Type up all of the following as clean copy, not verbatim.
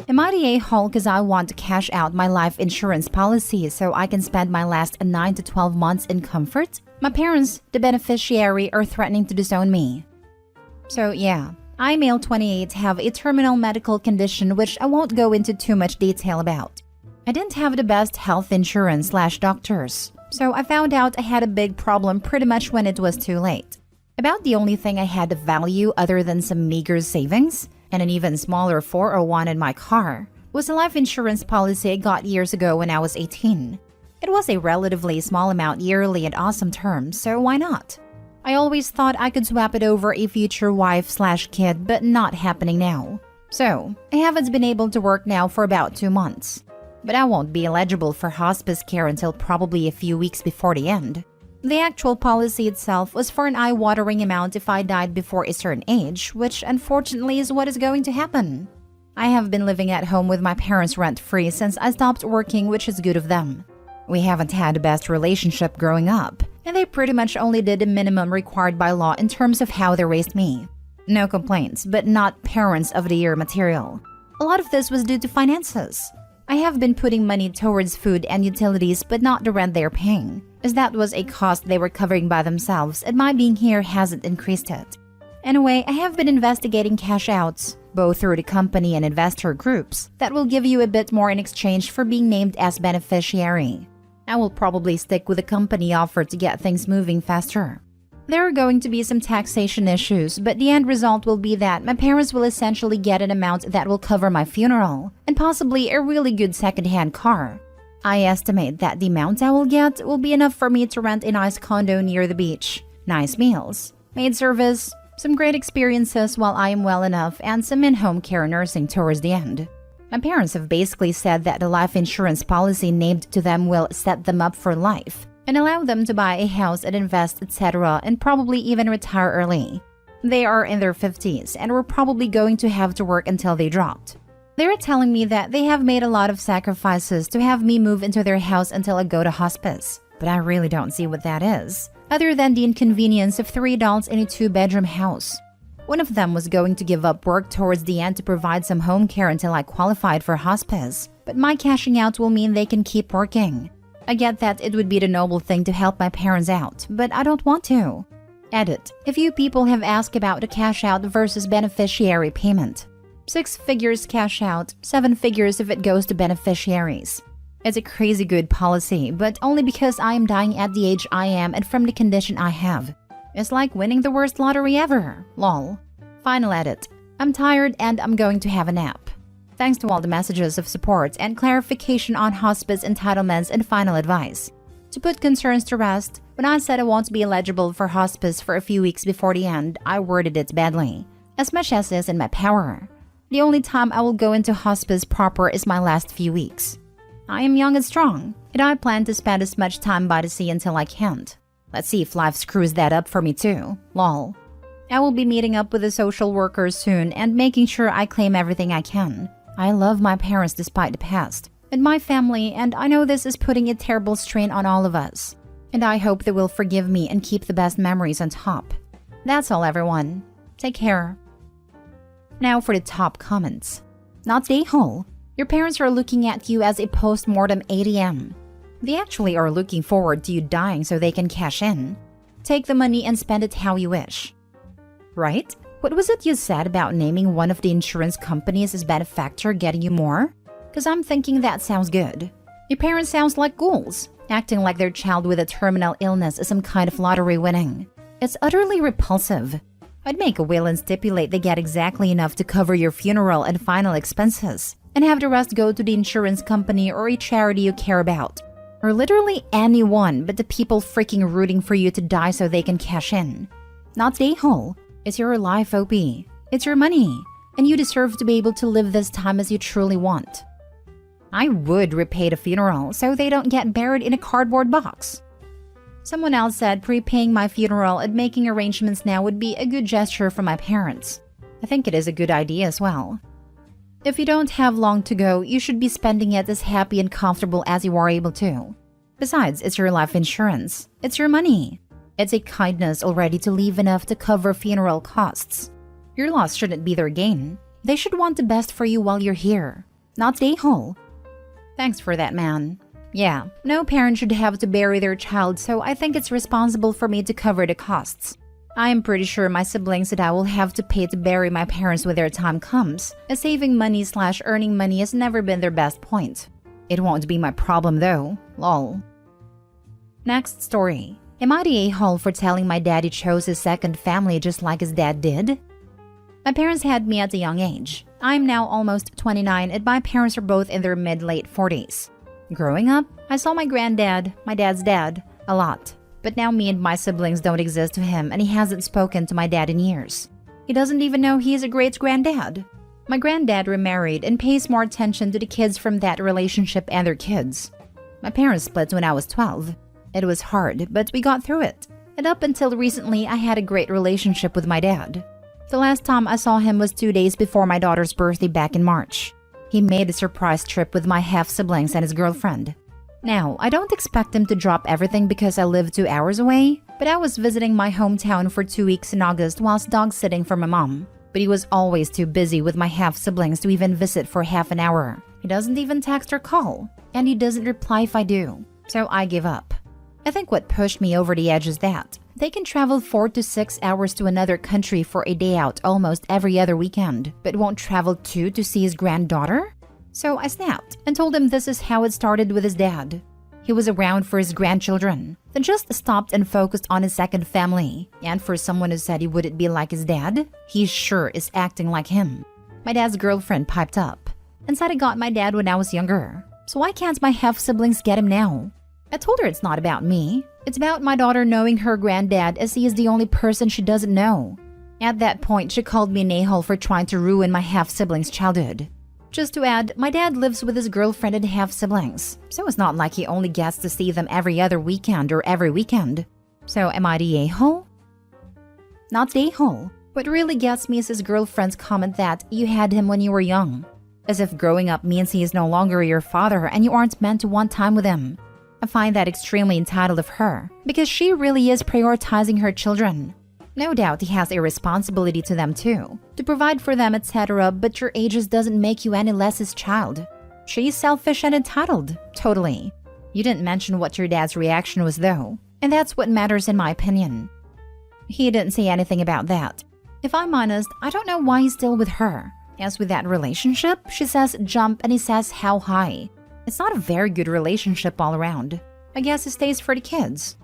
Am I the a-hole because I want to cash out my life insurance policy so I can spend my last 9 to 12 months in comfort? My parents, the beneficiary, are threatening to disown me. So yeah, I, male 28, have a terminal medical condition which I won't go into too much detail about. I didn't have the best health insurance/doctors, so I found out I had a big problem pretty much when it was too late. About the only thing I had of value other than some meager savings and an even smaller 401 in my car was a life insurance policy I got years ago when I was 18. It was a relatively small amount yearly at awesome terms, so why not? I always thought I could swap it over a future wife/kid, but not happening now. So, I haven't been able to work now for about 2 months. But I won't be eligible for hospice care until probably a few weeks before the end. The actual policy itself was for an eye-watering amount if I died before a certain age, which unfortunately is what is going to happen. I have been living at home with my parents rent-free since I stopped working, which is good of them. We haven't had the best relationship growing up, and they pretty much only did the minimum required by law in terms of how they raised me. No complaints, but not parents of the year material. A lot of this was due to finances. I have been putting money towards food and utilities, but not the rent they're paying, as that was a cost they were covering by themselves, and my being here hasn't increased it. Anyway, I have been investigating cash outs, both through the company and investor groups, that will give you a bit more in exchange for being named as beneficiary. I will probably stick with the company offer to get things moving faster. There are going to be some taxation issues, but the end result will be that my parents will essentially get an amount that will cover my funeral, and possibly a really good second-hand car. I estimate that the amount I will get will be enough for me to rent a nice condo near the beach, nice meals, maid service, some great experiences while I am well enough, and some in-home care nursing towards the end. My parents have basically said that the life insurance policy named to them will set them up for life and allow them to buy a house and invest, etc., and probably even retire early. They are in their 50s and were probably going to have to work until they dropped. They are telling me that they have made a lot of sacrifices to have me move into their house until I go to hospice, but I really don't see what that is, other than the inconvenience of 3 adults in a 2-bedroom house. One of them was going to give up work towards the end to provide some home care until I qualified for hospice, but my cashing out will mean they can keep working. I get that it would be the noble thing to help my parents out, but I don't want to. Edit. A few people have asked about the cash out versus beneficiary payment. 6 figures cash out, 7 figures if it goes to beneficiaries. It's a crazy good policy, but only because I am dying at the age I am and from the condition I have. It's like winning the worst lottery ever. Lol. Final edit. I'm tired and I'm going to have a nap. Thanks to all the messages of support and clarification on hospice entitlements and final advice. To put concerns to rest, when I said I won't be eligible for hospice for a few weeks before the end, I worded it badly, as much as is in my power. The only time I will go into hospice proper is my last few weeks. I am young and strong, and I plan to spend as much time by the sea until I can't. Let's see if life screws that up for me too. Lol. I will be meeting up with the social workers soon and making sure I claim everything I can. I love my parents despite the past, and my family, and I know this is putting a terrible strain on all of us. And I hope they will forgive me and keep the best memories on top. That's all, everyone. Take care. Now for the top comments. Not the a-hole. Your parents are looking at you as a post-mortem ATM. They actually are looking forward to you dying so they can cash in. Take the money and spend it how you wish. Right? What was it you said about naming one of the insurance companies as benefactor getting you more? Because I'm thinking that sounds good. Your parents sounds like ghouls, acting like their child with a terminal illness is some kind of lottery winning. It's utterly repulsive. I'd make a will and stipulate they get exactly enough to cover your funeral and final expenses, and have the rest go to the insurance company or a charity you care about. Or literally anyone but the people freaking rooting for you to die so they can cash in. Not the a-hole. It's your life, OP. It's your money, and you deserve to be able to live this time as you truly want. I would repay the funeral so they don't get buried in a cardboard box. Someone else said prepaying my funeral and making arrangements now would be a good gesture from my parents. I think it is a good idea as well. If you don't have long to go, you should be spending it as happy and comfortable as you are able to. Besides, it's your life insurance. It's your money. It's a kindness already to leave enough to cover funeral costs. Your loss shouldn't be their gain. They should want the best for you while you're here. Not a-hole. Thanks for that, man. Yeah, no parent should have to bury their child, so I think it's responsible for me to cover the costs. I am pretty sure my siblings and I will have to pay to bury my parents when their time comes, as saving money/earning money has never been their best point. It won't be my problem though, lol. Next story. Am I the a-hole for telling my dad he chose his second family just like his dad did? My parents had me at a young age. I'm now almost 29 and my parents are both in their mid-late 40s. Growing up, I saw my granddad, my dad's dad, a lot. But now me and my siblings don't exist to him and he hasn't spoken to my dad in years. He doesn't even know he is a great-granddad. My granddad remarried and pays more attention to the kids from that relationship and their kids. My parents split when I was 12. It was hard, but we got through it. And up until recently, I had a great relationship with my dad. The last time I saw him was 2 days before my daughter's birthday back in March. He made a surprise trip with my half-siblings and his girlfriend. Now, I don't expect him to drop everything because I live 2 hours away, but I was visiting my hometown for 2 weeks in August whilst dog-sitting for my mom. But he was always too busy with my half-siblings to even visit for half an hour. He doesn't even text or call, and he doesn't reply if I do. So I give up. I think what pushed me over the edge is that they can travel 4 to 6 hours to another country for a day out almost every other weekend, but won't travel 2 to see his granddaughter? So I snapped and told him this is how it started with his dad. He was around for his grandchildren, then just stopped and focused on his second family. And for someone who said he wouldn't be like his dad, he sure is acting like him. My dad's girlfriend piped up and said I got my dad when I was younger. So why can't my half-siblings get him now? I told her it's not about me. It's about my daughter knowing her granddad as he is the only person she doesn't know. At that point, she called me an a-hole for trying to ruin my half-siblings' childhood. Just to add, my dad lives with his girlfriend and half-siblings, so it's not like he only gets to see them every other weekend or every weekend. So am I the a-hole? Not the a-hole. What really gets me is his girlfriend's comment that you had him when you were young. As if growing up means he is no longer your father and you aren't meant to want time with him. I find that extremely entitled of her, because she really is prioritizing her children. No doubt he has a responsibility to them too, to provide for them, etc., but your ages doesn't make you any less his child. She's selfish and entitled, totally. You didn't mention what your dad's reaction was though, and that's what matters in my opinion. He didn't say anything about that. If I'm honest, I don't know why he's still with her. As with that relationship, she says jump and he says how high. It's not a very good relationship all around. I guess it stays for the kids.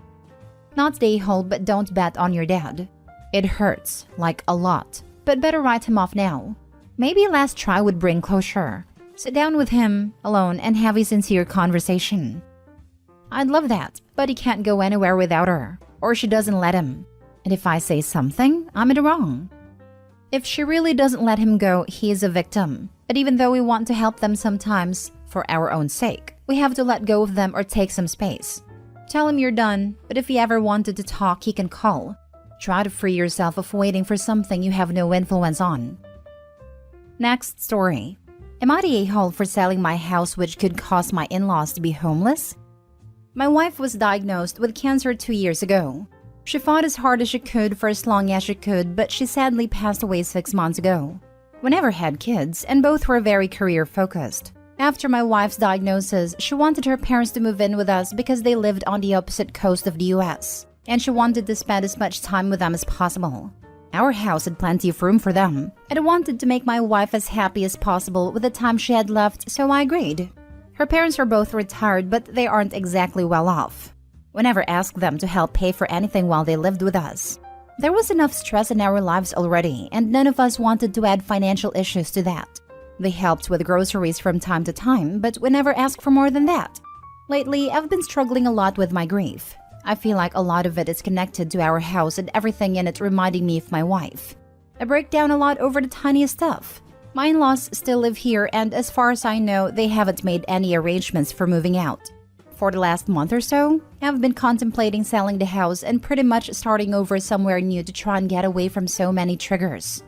Not the a-hole, but don't bet on your dad. It hurts, like a lot, but better write him off now. Maybe a last try would bring closure. Sit down with him, alone, and have a sincere conversation. I'd love that, but he can't go anywhere without her, or she doesn't let him. And if I say something, I'm in the wrong. If she really doesn't let him go, he is a victim. But even though we want to help them sometimes, for our own sake, we have to let go of them or take some space. Tell him you're done, but if he ever wanted to talk, he can call. Try to free yourself of waiting for something you have no influence on. Next story. Am I the a-hole for selling my house which could cause my in-laws to be homeless? My wife was diagnosed with cancer 2 years ago. She fought as hard as she could for as long as she could, but she sadly passed away 6 months ago. We never had kids, and both were very career-focused. After my wife's diagnosis, she wanted her parents to move in with us because they lived on the opposite coast of the US, and she wanted to spend as much time with them as possible. Our house had plenty of room for them, and I wanted to make my wife as happy as possible with the time she had left, so I agreed. Her parents are both retired, but they aren't exactly well off. We never asked them to help pay for anything while they lived with us. There was enough stress in our lives already, and none of us wanted to add financial issues to that. They helped with groceries from time to time, but we never asked for more than that. Lately, I've been struggling a lot with my grief. I feel like a lot of it is connected to our house and everything in it reminding me of my wife. I break down a lot over the tiniest stuff. My in-laws still live here, and as far as I know, they haven't made any arrangements for moving out. For the last month or so, I've been contemplating selling the house and pretty much starting over somewhere new to try and get away from so many triggers.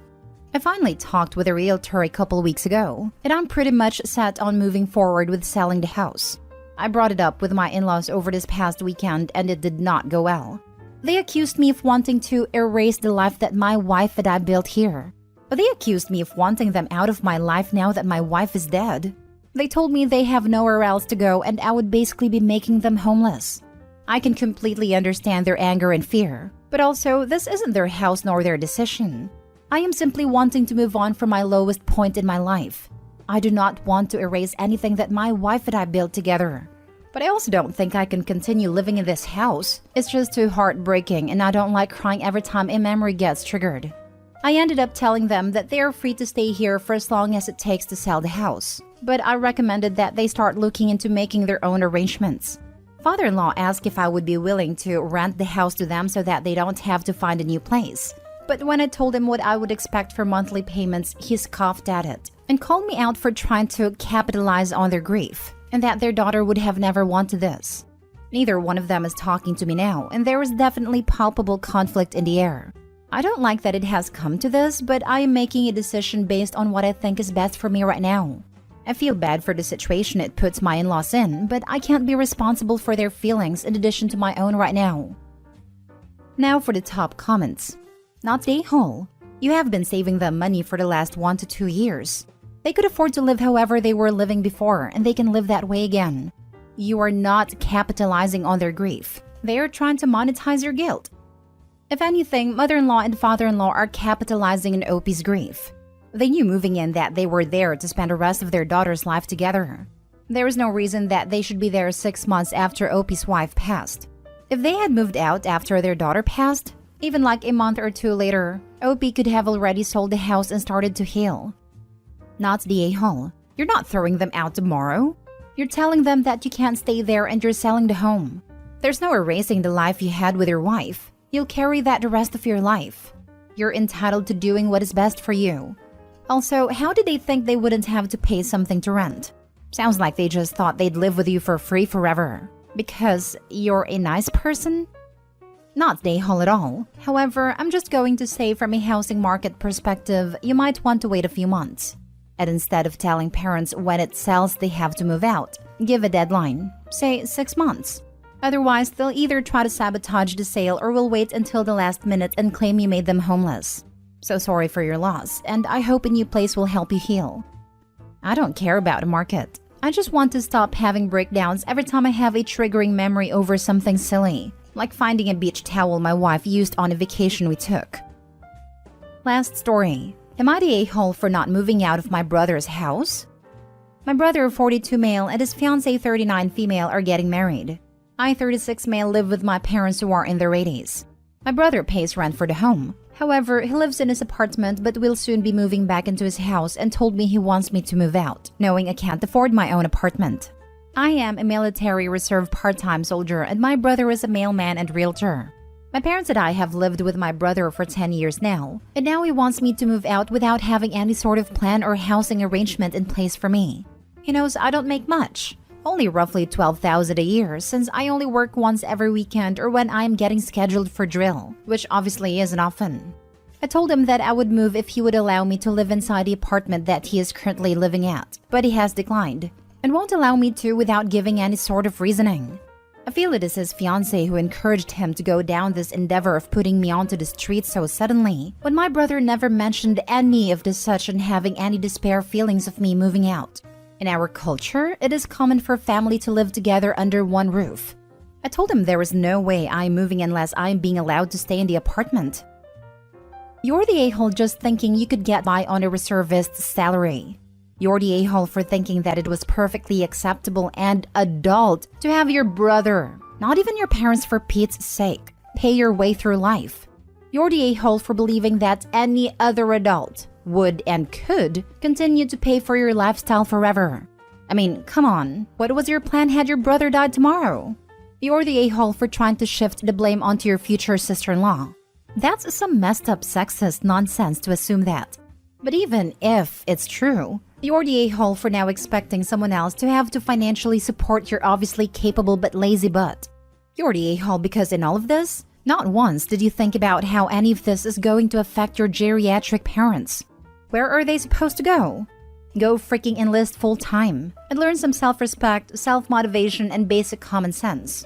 I finally talked with a realtor a couple weeks ago, and I'm pretty much set on moving forward with selling the house. I brought it up with my in-laws over this past weekend, and it did not go well. They accused me of wanting to erase the life that my wife and I built here. But they accused me of wanting them out of my life now that my wife is dead. They told me they have nowhere else to go and I would basically be making them homeless. I can completely understand their anger and fear, but also this isn't their house nor their decision. I am simply wanting to move on from my lowest point in my life. I do not want to erase anything that my wife and I built together. But I also don't think I can continue living in this house. It's just too heartbreaking and I don't like crying every time a memory gets triggered. I ended up telling them that they are free to stay here for as long as it takes to sell the house. But I recommended that they start looking into making their own arrangements. Father-in-law asked if I would be willing to rent the house to them so that they don't have to find a new place. But when I told him what I would expect for monthly payments, he scoffed at it and called me out for trying to capitalize on their grief, and that their daughter would have never wanted this. Neither one of them is talking to me now, and there is definitely palpable conflict in the air. I don't like that it has come to this, but I am making a decision based on what I think is best for me right now. I feel bad for the situation it puts my in-laws in, but I can't be responsible for their feelings in addition to my own right now. Now for the top comments. Not the a-hole. You have been saving them money for the last 1 to 2 years. They could afford to live however they were living before, and they can live that way again. You are not capitalizing on their grief. They are trying to monetize your guilt. If anything, mother-in-law and father-in-law are capitalizing on Opie's grief. They knew moving in that they were there to spend the rest of their daughter's life together. There is no reason that they should be there 6 months after Opie's wife passed. If they had moved out after their daughter passed, even like a month or 2 later, Opie could have already sold the house and started to heal. Not the a-hole. You're not throwing them out tomorrow. You're telling them that you can't stay there and you're selling the home. There's no erasing the life you had with your wife. You'll carry that the rest of your life. You're entitled to doing what is best for you. Also, how did they think they wouldn't have to pay something to rent? Sounds like they just thought they'd live with you for free forever. Because you're a nice person? Not the a-hole at all. However, I'm just going to say from a housing market perspective, you might want to wait a few months. And instead of telling parents when it sells they have to move out, give a deadline, say 6 months. Otherwise, they'll either try to sabotage the sale or will wait until the last minute and claim you made them homeless. So sorry for your loss, and I hope a new place will help you heal. I don't care about a market. I just want to stop having breakdowns every time I have a triggering memory over something silly, like finding a beach towel my wife used on a vacation we took. Last story. Am I the a-hole for not moving out of my brother's house? My brother, 42 male, and his fiancée, 39 female, are getting married. I, 36 male, live with my parents who are in their 80s. My brother pays rent for the home. However, he lives in his apartment but will soon be moving back into his house and told me he wants me to move out, knowing I can't afford my own apartment. I am a military reserve part-time soldier and my brother is a mailman and realtor. My parents and I have lived with my brother for 10 years now, and now he wants me to move out without having any sort of plan or housing arrangement in place for me. He knows I don't make much, only roughly $12,000 a year since I only work once every weekend or when I'm getting scheduled for drill, which obviously isn't often. I told him that I would move if he would allow me to live inside the apartment that he is currently living at, but he has declined and won't allow me to without giving any sort of reasoning. I feel it is his fiancée who encouraged him to go down this endeavor of putting me onto the street so suddenly, when my brother never mentioned any of this such and having any despair feelings of me moving out. In our culture, it is common for family to live together under one roof. I told him there is no way I'm moving unless I'm being allowed to stay in the apartment. You're the a-hole just thinking you could get by on a reservist's salary. You're the a-hole for thinking that it was perfectly acceptable and adult to have your brother, not even your parents for Pete's sake, pay your way through life. You're the a-hole for believing that any other adult would and could continue to pay for your lifestyle forever. I mean, come on, what was your plan had your brother died tomorrow? You're the a-hole for trying to shift the blame onto your future sister-in-law. That's some messed up sexist nonsense to assume that. But even if it's true, you're the a-hole for now expecting someone else to have to financially support your obviously capable but lazy butt. You're the a-hole because in all of this, not once did you think about how any of this is going to affect your geriatric parents. Where are they supposed to go? Go freaking enlist full-time and learn some self-respect, self-motivation, and basic common sense.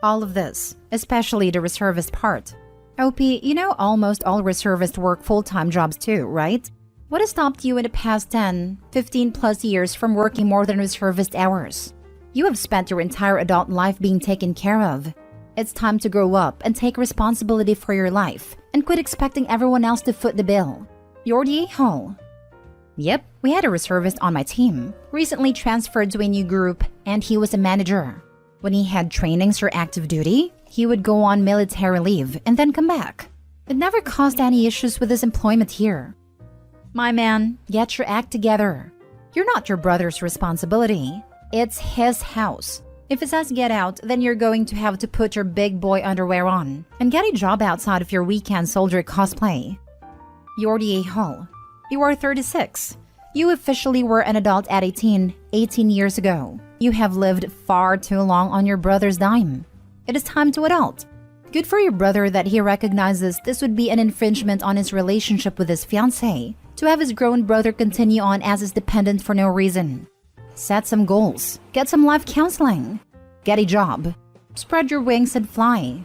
All of this, especially the reservist part. OP, you know almost all reservists work full-time jobs too, right? What has stopped you in the past 10, 15 plus years from working more than reservist hours? You have spent your entire adult life being taken care of. It's time to grow up and take responsibility for your life and quit expecting everyone else to foot the bill. You're the a-hole. Yep, we had a reservist on my team, recently transferred to a new group, and he was a manager. When he had trainings or active duty, he would go on military leave and then come back. It never caused any issues with his employment here. My man, get your act together. You're not your brother's responsibility. It's his house. If it says get out, then you're going to have to put your big boy underwear on and get a job outside of your weekend soldier cosplay. You're the a-hole. You are 36. You officially were an adult at 18 years ago. You have lived far too long on your brother's dime. It is time to adult. Good for your brother that he recognizes this would be an infringement on his relationship with his fiancée to have his grown brother continue on as his dependent for no reason. Set some goals. Get some life counseling. Get a job. Spread your wings and fly.